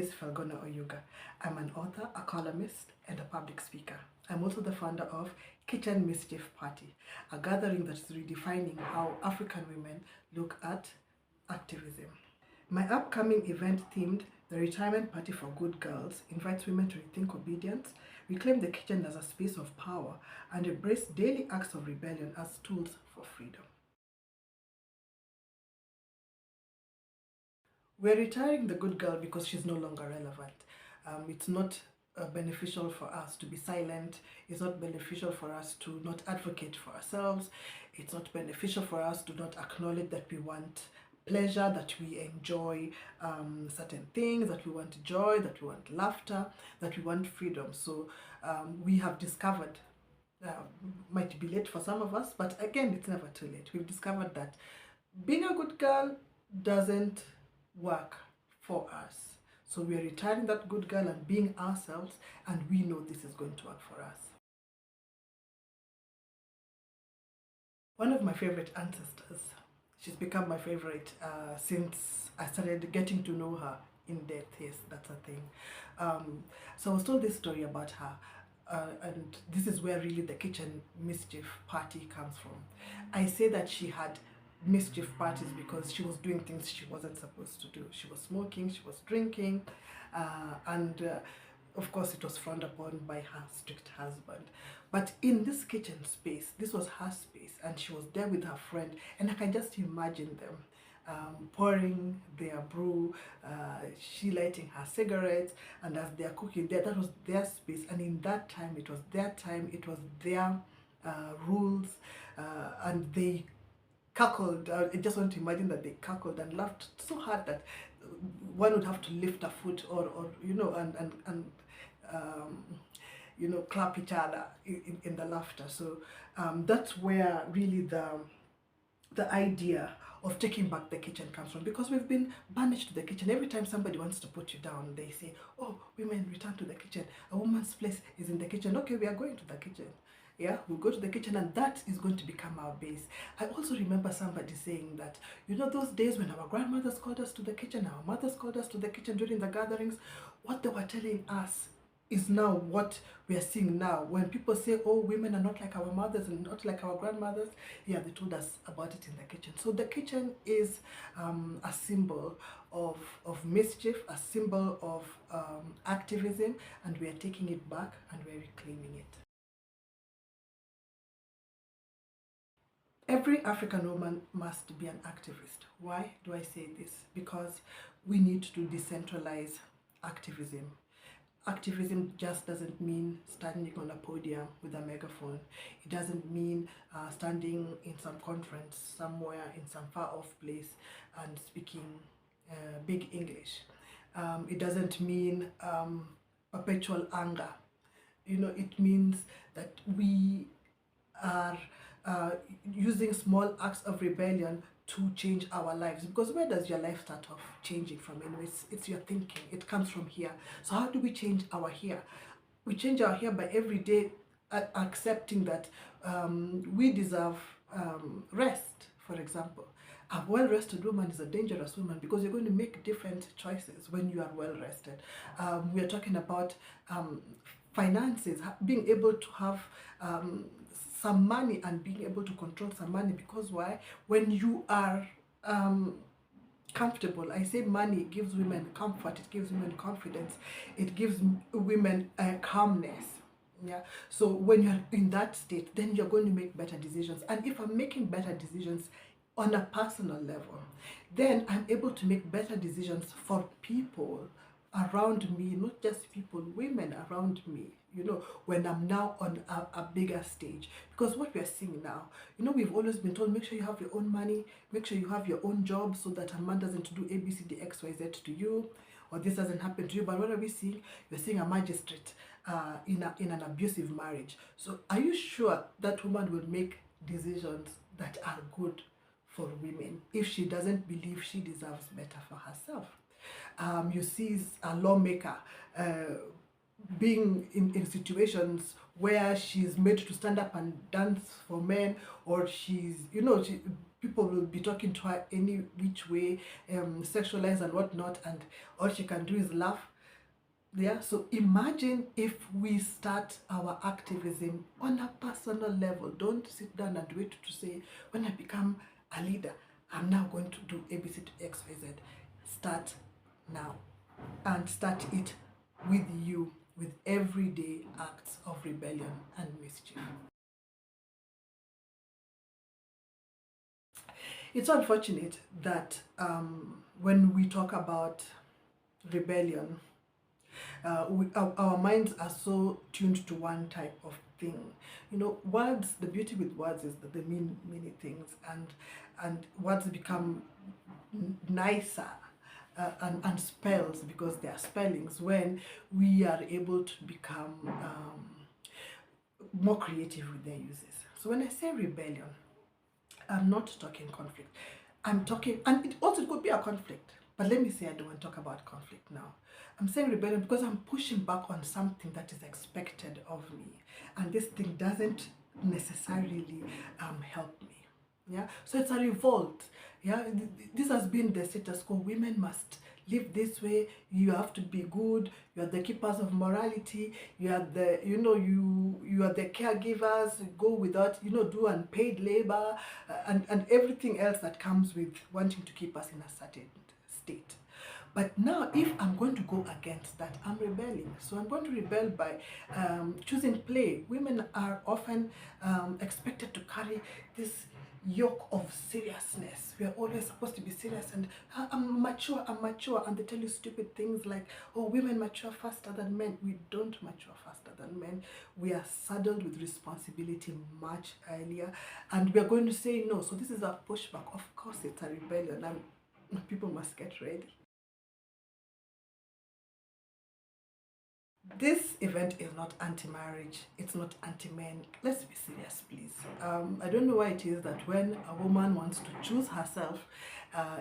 is Falgona Oyuga. I'm an author, a columnist, and a public speaker. I'm also the founder of Kitchen Mischief Party, a gathering that's redefining how African women look at activism. My upcoming event themed The Retirement Party for Good Girls invites women to rethink obedience, reclaim the kitchen as a space of power, and embrace daily acts of rebellion as tools for freedom. We're retiring the good girl because she's no longer relevant. It's not beneficial for us to be silent. It's not beneficial for us to not advocate for ourselves. It's not beneficial for us to not acknowledge that we want pleasure, that we enjoy certain things, that we want joy, that we want laughter, that we want freedom. So we have discovered, might be late for some of us, but again, it's never too late. We've discovered that being a good girl doesn't work for us. So we are retiring that good girl and being ourselves, and we know this is going to work for us. One of my favorite ancestors, she's become my favorite since I started getting to know her in depth. Yes, that's a thing. So I was told this story about her, and this is where really the Kitchen Mischief Party comes from. I say that she had mischief parties because she was doing things she wasn't supposed to do. She was smoking, she was drinking, and of course it was frowned upon by her strict husband. But in this kitchen space, this was her space, and she was there with her friend, and I can just imagine them pouring their brew, she lighting her cigarettes, and as they're cooking there, that was their space. And in that time, it was their time, it was their rules, and they cackled. I just want to imagine that they cackled and laughed so hard that one would have to lift a foot or you know, and you know, clap each other in the laughter. So that's where really the idea of taking back the kitchen comes from, because we've been banished to the kitchen. Every time somebody wants to put you down, they say, oh, women, return to the kitchen. A woman's place is in the kitchen. Okay, we are going to the kitchen. Yeah, we'll go to the kitchen, and that is going to become our base. I also remember somebody saying that, you know, those days when our grandmothers called us to the kitchen, our mothers called us to the kitchen during the gatherings, what they were telling us is now what we are seeing now. When people say, oh, women are not like our mothers and not like our grandmothers, yeah, they told us about it in the kitchen. So the kitchen is a symbol of mischief, a symbol of activism, and we are taking it back and we're reclaiming it. Every African woman must be an activist. Why do I say this? Because we need to decentralize activism. Activism just doesn't mean standing on a podium with a megaphone. It doesn't mean standing in some conference somewhere in some far-off place and speaking big English. It doesn't mean perpetual anger. You know, it means that we are using small acts of rebellion to change our lives. Because where does your life start off changing from? Anyways, it's your thinking. It comes from here. So how do we change our here? We change our here by every day accepting that we deserve rest, for example. A well-rested woman is a dangerous woman because you're going to make different choices when you are well-rested. We are talking about finances, being able to have some money and being able to control some money, because why? When you are comfortable, I say money gives women comfort, it gives women confidence, it gives women calmness. Yeah, so when you're in that state, then you're going to make better decisions. And if I'm making better decisions on a personal level, then I'm able to make better decisions for people around me, not just people, women around me, you know, when I'm now on a bigger stage. Because what we are seeing now, you know, we've always been told, make sure you have your own money, make sure you have your own job, so that a man doesn't do A, B, C, D, X, Y, Z to you, or this doesn't happen to you. But what are we seeing? We're seeing a magistrate in an abusive marriage. So are you sure that woman will make decisions that are good for women if she doesn't believe she deserves better for herself? You see a lawmaker being in situations where she's made to stand up and dance for men, or she's, you know, people will be talking to her any which way, sexualized and whatnot, and all she can do is laugh Yeah, so imagine if we start our activism on a personal level. Don't sit down and wait to say, when I become a leader, I'm now going to do ABC to XYZ. Start now, and start it with you, with everyday acts of rebellion and mischief. It's unfortunate that when we talk about rebellion, our minds are so tuned to one type of thing. You know, words, the beauty with words is that they mean many things, and words become nicer and spells because they are spellings when we are able to become more creative with their uses. So when I say rebellion, I'm not talking conflict. I'm talking, and it also could be a conflict. But let me say I don't want to talk about conflict now. I'm saying rebellion because I'm pushing back on something that is expected of me. And this thing doesn't necessarily help me. Yeah, so it's a revolt. Yeah, this has been the status quo. Women must live this way. You have to be good. You are the keepers of morality. You are the, you are the caregivers. Go without, do unpaid labor, and everything else that comes with wanting to keep us in a certain state. But now, if I'm going to go against that, I'm rebelling. So I'm going to rebel by choosing play. Women are often expected to carry this yoke of seriousness. We are always supposed to be serious, and I'm mature, and they tell you stupid things like, oh, women mature faster than men. We don't mature faster than men. We are saddled with responsibility much earlier, and we are going to say no. So this is a pushback. Of course, it's a rebellion, and people must get ready. This event is not anti-marriage, it's not anti-men. Let's be serious, please. I don't know why it is that when a woman wants to choose herself,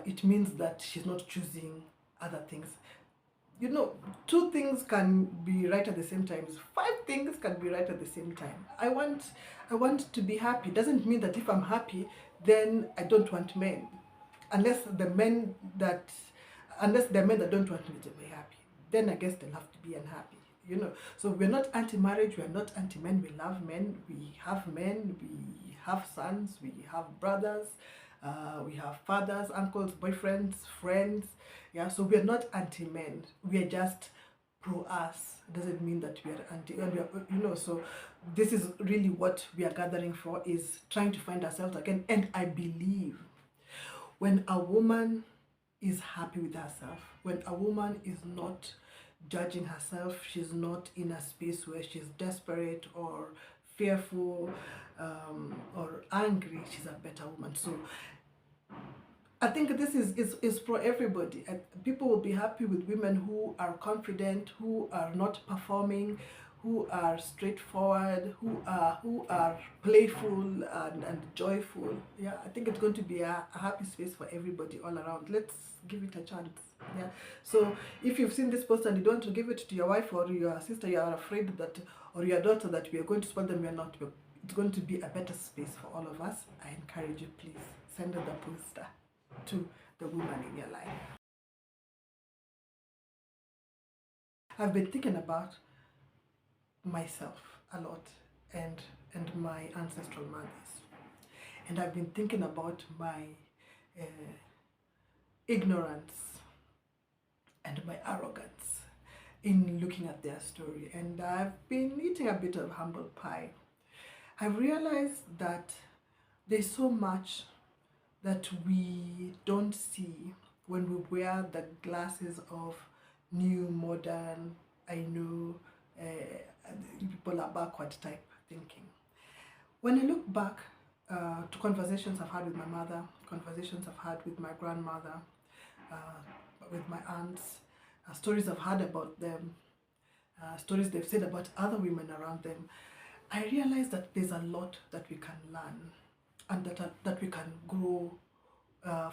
it means that she's not choosing other things. You know, two things can be right at the same time. Five things can be right at the same time. I want to be happy. Doesn't mean that if I'm happy, then I don't want men. Unless the men that, unless the men that don't want me to be happy, then I guess they'll have to be unhappy. So we're not anti-marriage, we're not anti-men. We love men, we have sons, we have brothers, we have fathers, uncles, boyfriends, friends. Yeah, so we're not anti-men, we are just pro-us. Doesn't mean that we are anti, and so this is really what we are gathering for, is trying to find ourselves again. And I believe when a woman is happy with herself, when a woman is not judging herself, she's not in a space where she's desperate or fearful or angry, she's a better woman. So I think this is for everybody. People will be happy with women who are confident, who are not performing, who are straightforward, who are playful and joyful. Yeah, I think it's going to be a happy space for everybody all around. Let's give it a chance. Yeah. So if you've seen this post and you don't want to give it to your wife or your sister, you are afraid that, or your daughter, that we are going to spoil them, we are not. It's going to be a better space for all of us. I encourage you, please send the poster to the woman in your life. I've been thinking about myself a lot, and my ancestral mothers, and I've been thinking about my ignorance and my arrogance in looking at their story, and I've been eating a bit of humble pie. I've realized that there's so much that we don't see when we wear the glasses of new, modern, I know, people are backward type thinking. When I look back to conversations I've had with my mother, conversations I've had with my grandmother, with my aunts, stories I've heard about them, stories they've said about other women around them, I realize that there's a lot that we can learn, and that we can grow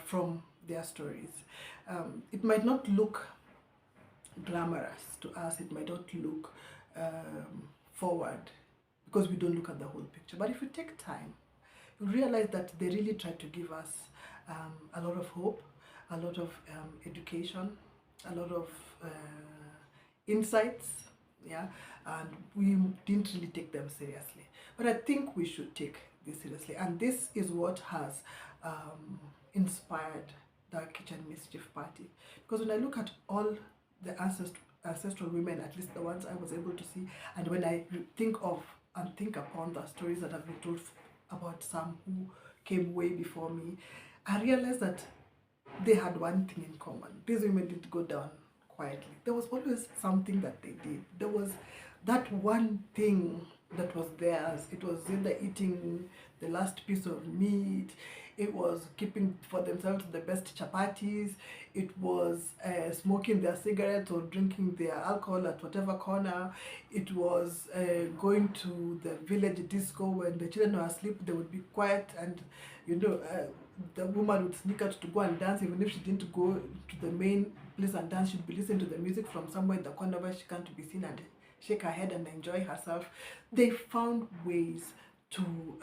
from their stories. It might not look glamorous to us, it might not look forward, because we don't look at the whole picture. But if you take time, you realize that they really try to give us a lot of hope, a lot of education, a lot of insights, yeah, and we didn't really take them seriously. But I think we should take this seriously, and this is what has inspired the Kitchen Mischief Party. Because when I look at all the ancestral women, at least the ones I was able to see, and when I think of and think upon the stories that have been told about some who came way before me, I realized that they had one thing in common. These women didn't go down quietly. There was always something that they did. There was that one thing that was theirs. It was either eating the last piece of meat, it was keeping for themselves the best chapatis, it was smoking their cigarettes or drinking their alcohol at whatever corner, it was going to the village disco when the children were asleep, they would be quiet, and the woman would sneak out to go and dance. Even if she didn't go to the main place and dance, she'd be listening to the music from somewhere in the corner where she can't be seen and shake her head and enjoy herself. They found ways to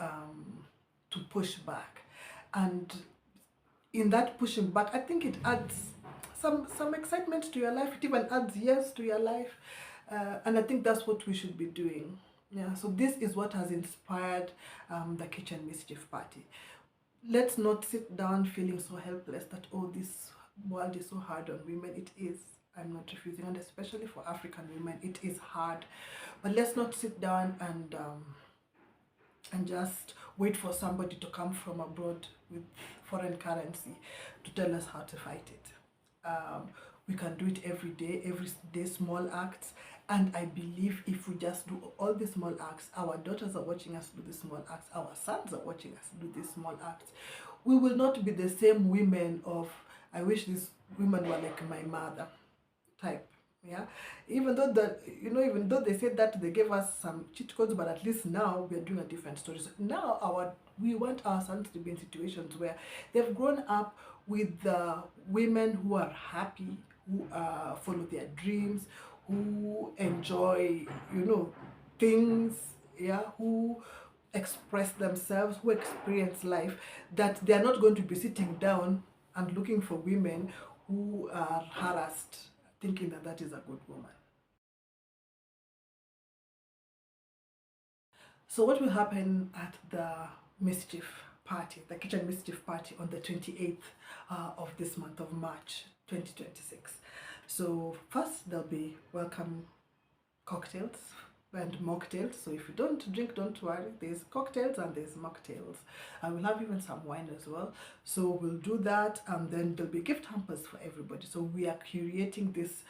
push back, and in that pushing back, I think it adds some excitement to your life. It even adds years to your life, and I think that's what we should be doing. Yeah. So this is what has inspired the Kitchen Mischief Party. Let's not sit down feeling so helpless that, oh, this world is so hard on women. It is. I'm not refusing, and especially for African women, it is hard. But let's not sit down and just wait for somebody to come from abroad with foreign currency to tell us how to fight it. We can do it every day, small acts. And I believe if we just do all the small acts, our daughters are watching us do the small acts, our sons are watching us do these small acts. We will not be the same women of, I wish these women were like my mother type. Yeah, even though they said that they gave us some cheat codes, but at least now we are doing a different story. So now we want our sons to be in situations where they've grown up with women who are happy, who follow their dreams, who enjoy things, yeah, who express themselves, who experience life, that they are not going to be sitting down and looking for women who are harassed, thinking that that is a good woman. So what will happen at the Mischief Party, the Kitchen Mischief Party, on the 28th of this month of March 2026? So first there'll be welcome cocktails and mocktails. So if you don't drink, don't worry, there's cocktails and there's mocktails. I will have even some wine as well. So we'll do that, and then there'll be gift hampers for everybody. So we are curating this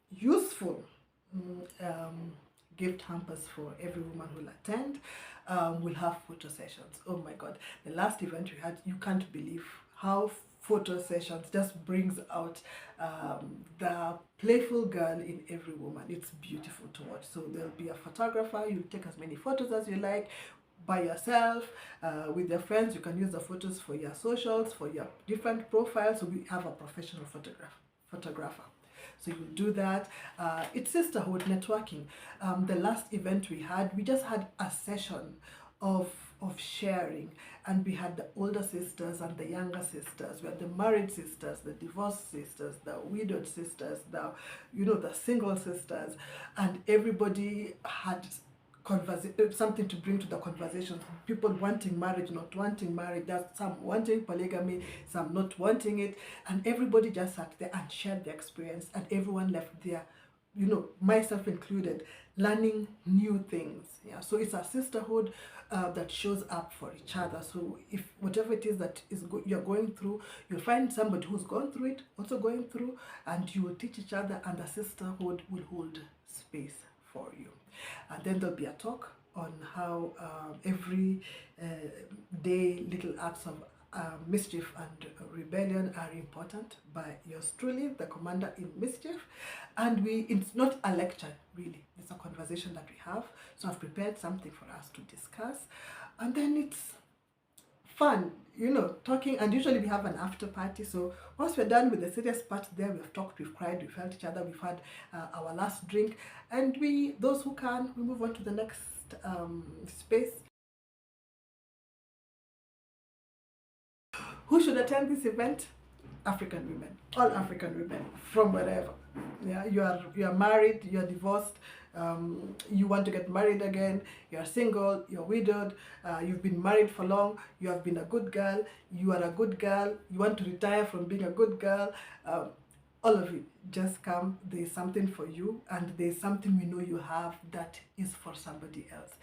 useful gift hampers for every woman who will attend. We'll have photo sessions. Oh my god, the last event we had, you can't believe how photo sessions just brings out the playful girl in every woman. It's beautiful to watch. So there'll be a photographer. You'll take as many photos as you like, by yourself, with your friends. You can use the photos for your socials, for your different profiles. So we have a professional photographer. So you do that. It's sisterhood networking. The last event we had, we just had a session of sharing, and we had the older sisters and the younger sisters. We had the married sisters, the divorced sisters, the widowed sisters, the single sisters, and everybody had something to bring to the conversation. People wanting marriage, not wanting marriage, there's some wanting polygamy, some not wanting it, and everybody just sat there and shared their experience, and everyone left there, myself included, learning new things. Yeah, so it's a sisterhood that shows up for each other. So if whatever it is that you're going through, you'll find somebody who's gone through it, also going through, and you will teach each other, and the sisterhood will hold space for you. And then there'll be a talk on how every day little acts of mischief and rebellion are important, by yours truly, the commander in Mischief. And it's not a lecture really, it's a conversation that we have. So I've prepared something for us to discuss, and then it's fun, talking. And usually we have an after party. So once we're done with the serious part there, we've talked, we've cried, we've felt each other, we've had our last drink, and those who can, we move on to the next space. Who should attend this event? African women, all African women from wherever. Yeah, you are married, you are divorced, you want to get married again, you are single, you're widowed, you've been married for long, you have been a good girl, you are a good girl, you want to retire from being a good girl. All of it, just come. There's something for you, and there's something we know you have that is for somebody else.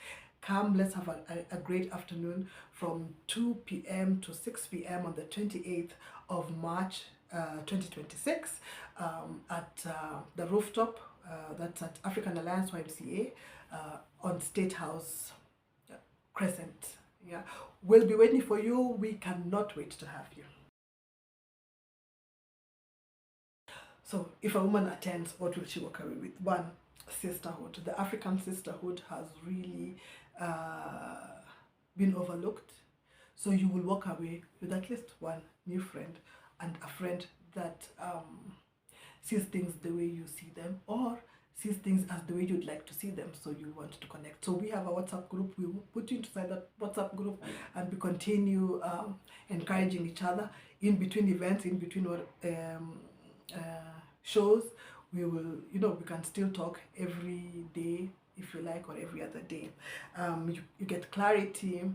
Come, let's have a great afternoon from 2 p.m. to 6 p.m. on the 28th of March 2026 at the Rooftop. That's at African Alliance YMCA on State House, Crescent. Yeah, we'll be waiting for you. We cannot wait to have you. So if a woman attends, what will she walk away with? One, sisterhood. The African sisterhood has really been overlooked. So you will walk away with at least one new friend, and a friend that sees things the way you see them, or sees things as the way you'd like to see them, so you want to connect. So we have a WhatsApp group. We will put you inside that WhatsApp group, and we continue encouraging each other in between events, in between shows. We will, we can still talk every day if you like, or every other day. You get clarity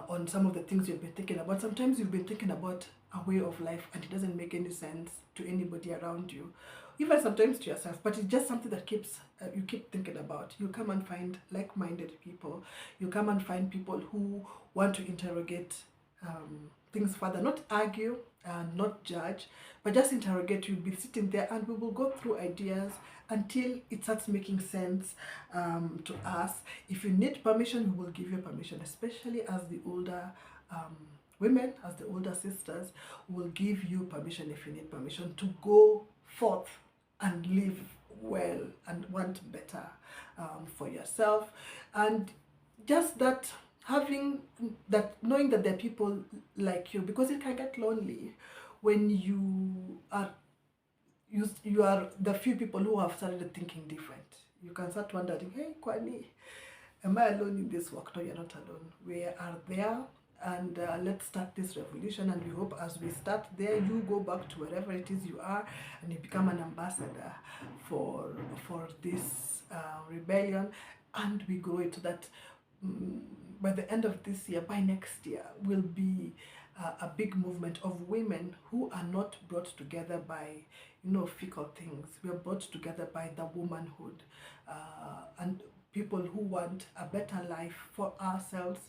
on some of the things you've been thinking about. Sometimes you've been thinking about a way of life and it doesn't make any sense to anybody around you, even sometimes to yourself, but it's just something that keeps you keep thinking about. You come and find like-minded people. You come and find people who want to interrogate things further, not argue and not judge, but just interrogate. You'll be sitting there and we will go through ideas until it starts making sense to us. If you need permission, we will give you permission, especially as the older women, as the older sisters. Will give you permission if you need permission to go forth and live well and want better for yourself. And just that, having that, knowing that there are people like you, because it can get lonely when you are the few people who have started thinking different. You can start wondering, hey, Kwani, am I alone in this work? No, you're not alone. We are there, and let's start this revolution. And we hope as we start there, you go back to wherever it is you are, and you become an ambassador for this rebellion, and we grow into that. By the end of this year, by next year, will be a big movement of women who are not brought together by fickle things. We are brought together by the womanhood, and people who want a better life for ourselves,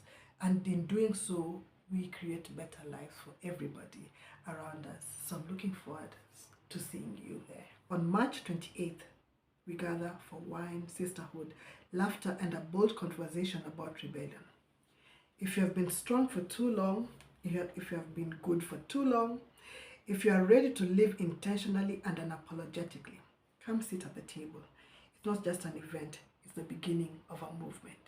and in doing so we create better lives for everybody around us. So I'm looking forward to seeing you there on March 28th. We gather for wine, sisterhood, laughter, and a bold conversation about rebellion. If you have been strong for too long, if you have been good for too long, if you are ready to live intentionally and unapologetically, come sit at the table. It's not just an event, it's the beginning of a movement.